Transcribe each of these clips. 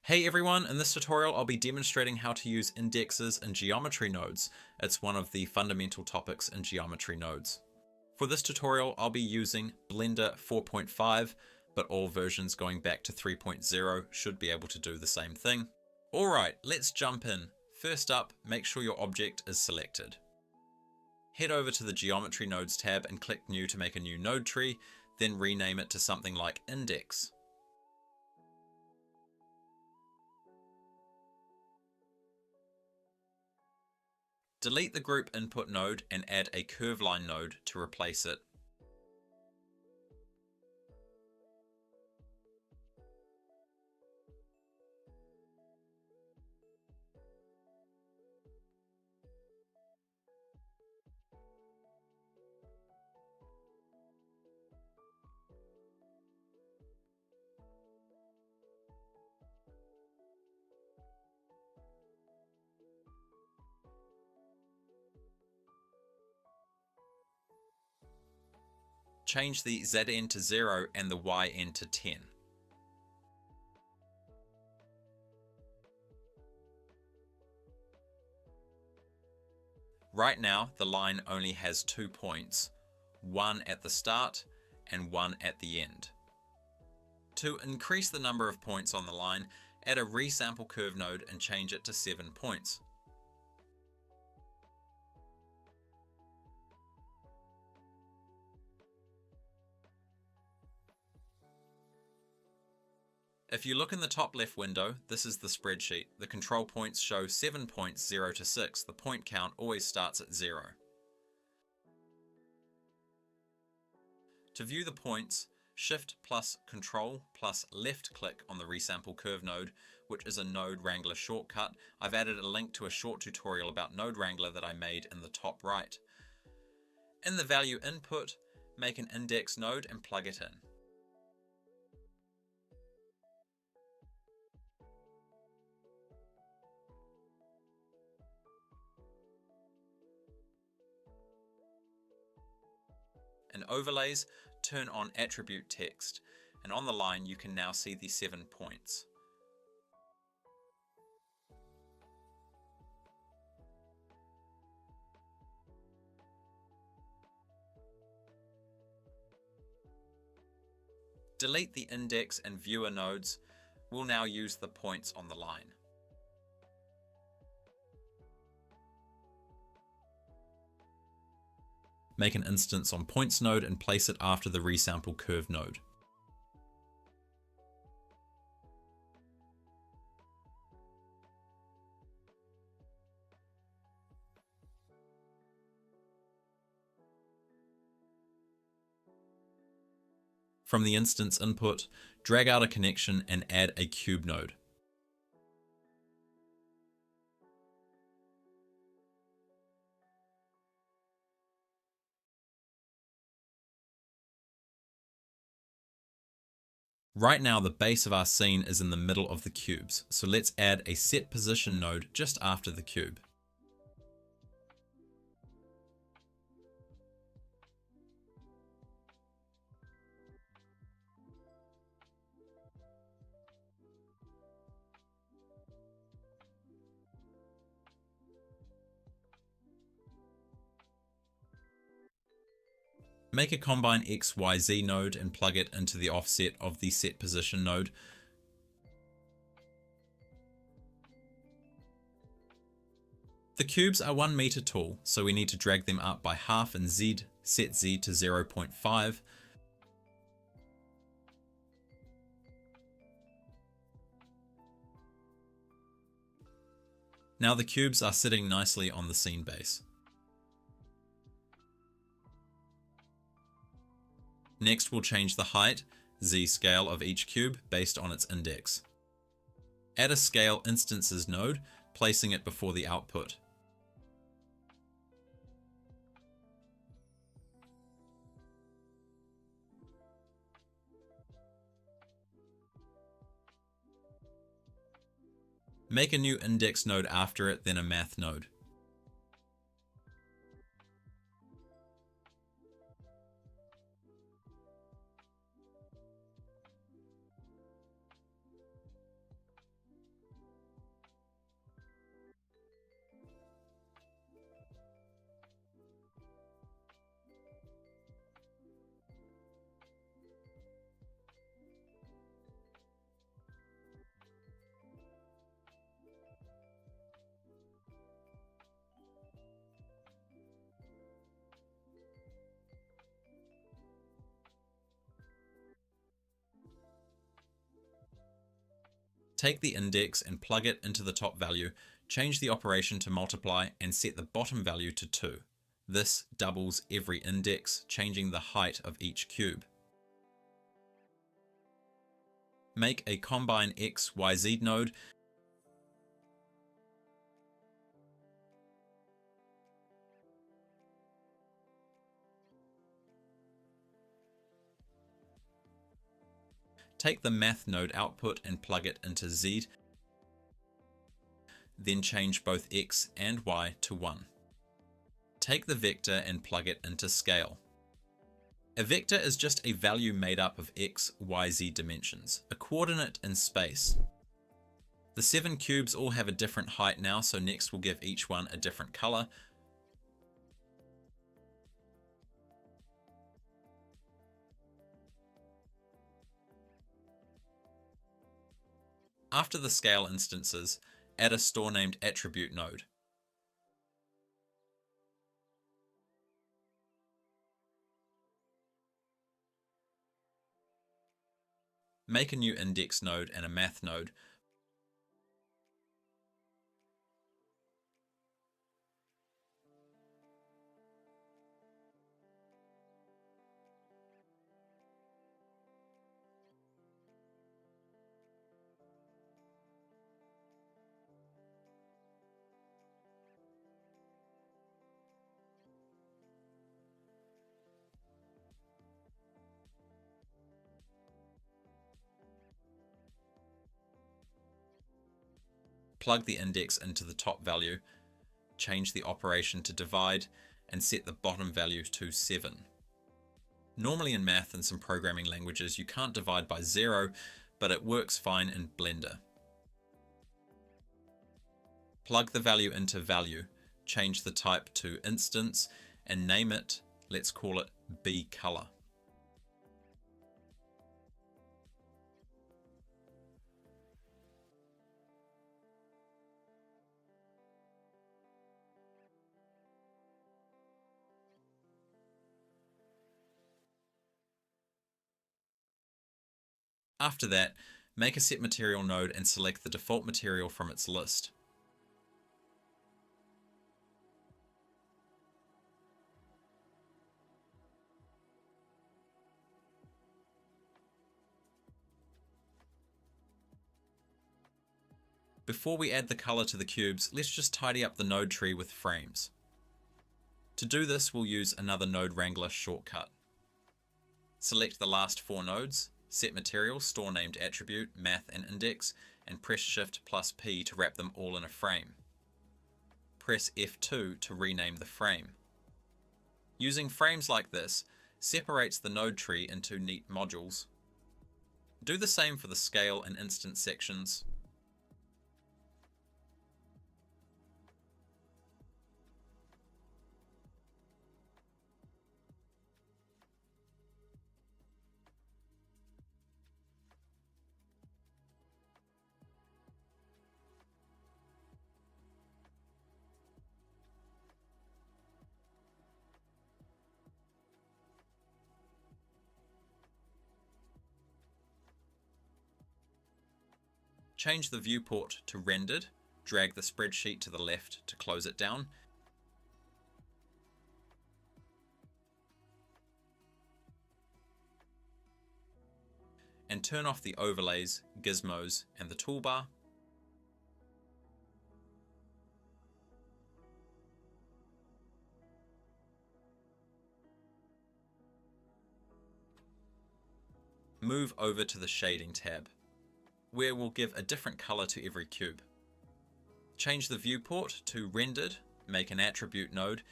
Hey everyone, in this tutorial I'll be demonstrating how to use indexes in geometry nodes. It's one of the fundamental topics in geometry nodes. For this tutorial I'll be using Blender 4.5, but all versions going back to 3.0 should be able to do the same thing. Alright, let's jump in. First up, make sure your object is selected. Head over to the Geometry Nodes tab and click New to make a new node tree, then rename it to something like Index. Delete the group input node and add a curve line node to replace it. Change the ZN to 0 and the YN to 10. Right now, the line only has 2 points, one at the start and one at the end. To increase the number of points on the line, add a resample curve node and change it to 7 points. If you look in the top left window, this is the spreadsheet. The control points show 7 points 0 to 6. The point count always starts at 0. To view the points, Shift plus Control plus left click on the resample curve node, which is a Node Wrangler shortcut. I've added a link to a short tutorial about Node Wrangler that I made in the top right. In the value input, make an index node and plug it in. In overlays, turn on attribute text, and on the line you can now see the 7 points. Delete the index and viewer nodes. We'll now use the points on the line. Make an instance on points node and place it after the resample curve node. From the instance input, drag out a connection and add a cube node. Right now the base of our scene is in the middle of the cubes, so let's add a set position node just after the cube. Make a combine XYZ node and plug it into the offset of the set position node. The cubes are 1 meter tall, so we need to drag them up by half in Z, set Z to 0.5. Now the cubes are sitting nicely on the scene base. Next we'll change the height, Z scale of each cube based on its index. Add a scale instances node, placing it before the output. Make a new index node after it, then a math node. Take the index and plug it into the top value, change the operation to multiply and set the bottom value to 2. This doubles every index, changing the height of each cube. Make a combine x, y, z node. Take the math node output and plug it into z. Then change both x and y to 1. Take the vector and plug it into scale. A vector is just a value made up of x, y, z dimensions, a coordinate in space. The 7 cubes all have a different height now, so next we'll give each one a different color. After the scale instances, add a store named attribute node. Make a new index node and a math node. Plug the index into the top value, change the operation to divide, and set the bottom value to 7. Normally in math and some programming languages you can't divide by 0, but it works fine in Blender. Plug the value into value, change the type to instance, and name it, let's call it bColor. After that, make a set material node and select the default material from its list. Before we add the color to the cubes, let's just tidy up the node tree with frames. To do this, we'll use another Node Wrangler shortcut. Select the last 4 nodes, set material, store named attribute, math and index, and press Shift plus P to wrap them all in a frame. Press F2 to rename the frame. Using frames like this separates the node tree into neat modules. Do the same for the scale and instance sections. Change the viewport to rendered, drag the spreadsheet to the left to close it down, and turn off the overlays, gizmos, and the toolbar. Move over to the shading tab, where we'll give a different color to every cube. Change the viewport to rendered, make an attribute node,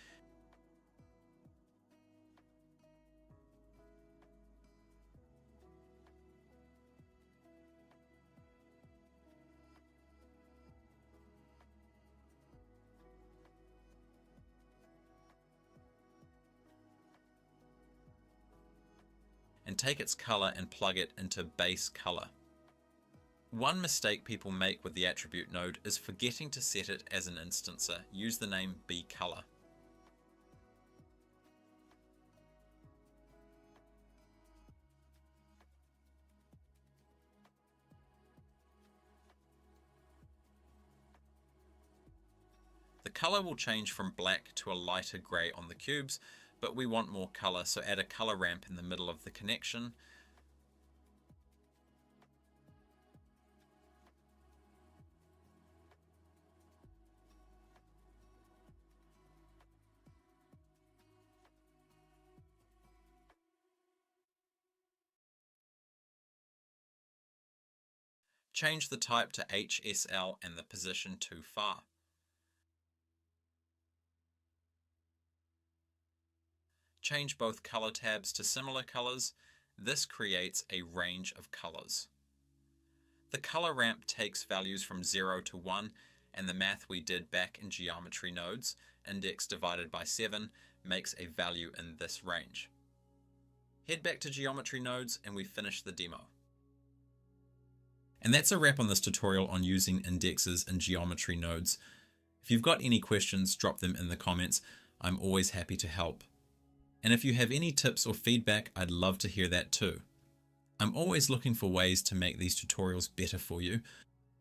and take its color and plug it into base color. One mistake people make with the attribute node is forgetting to set it as an instancer. Use the name bColor. The color will change from black to a lighter gray on the cubes, but we want more color, so add a color ramp in the middle of the connection. Change the type to HSL and the position to far. Change both color tabs to similar colors. This creates a range of colors. The color ramp takes values from 0 to 1, and the math we did back in geometry nodes, index divided by 7, makes a value in this range. Head back to geometry nodes and we finish the demo. And that's a wrap on this tutorial on using indexes in geometry nodes. If you've got any questions, drop them in the comments. I'm always happy to help. And if you have any tips or feedback, I'd love to hear that too. I'm always looking for ways to make these tutorials better for you.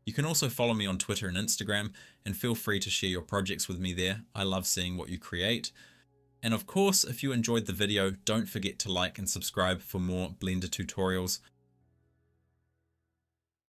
You can also follow me on Twitter and Instagram, and feel free to share your projects with me there. I love seeing what you create. And of course, if you enjoyed the video, don't forget to like and subscribe for more Blender tutorials.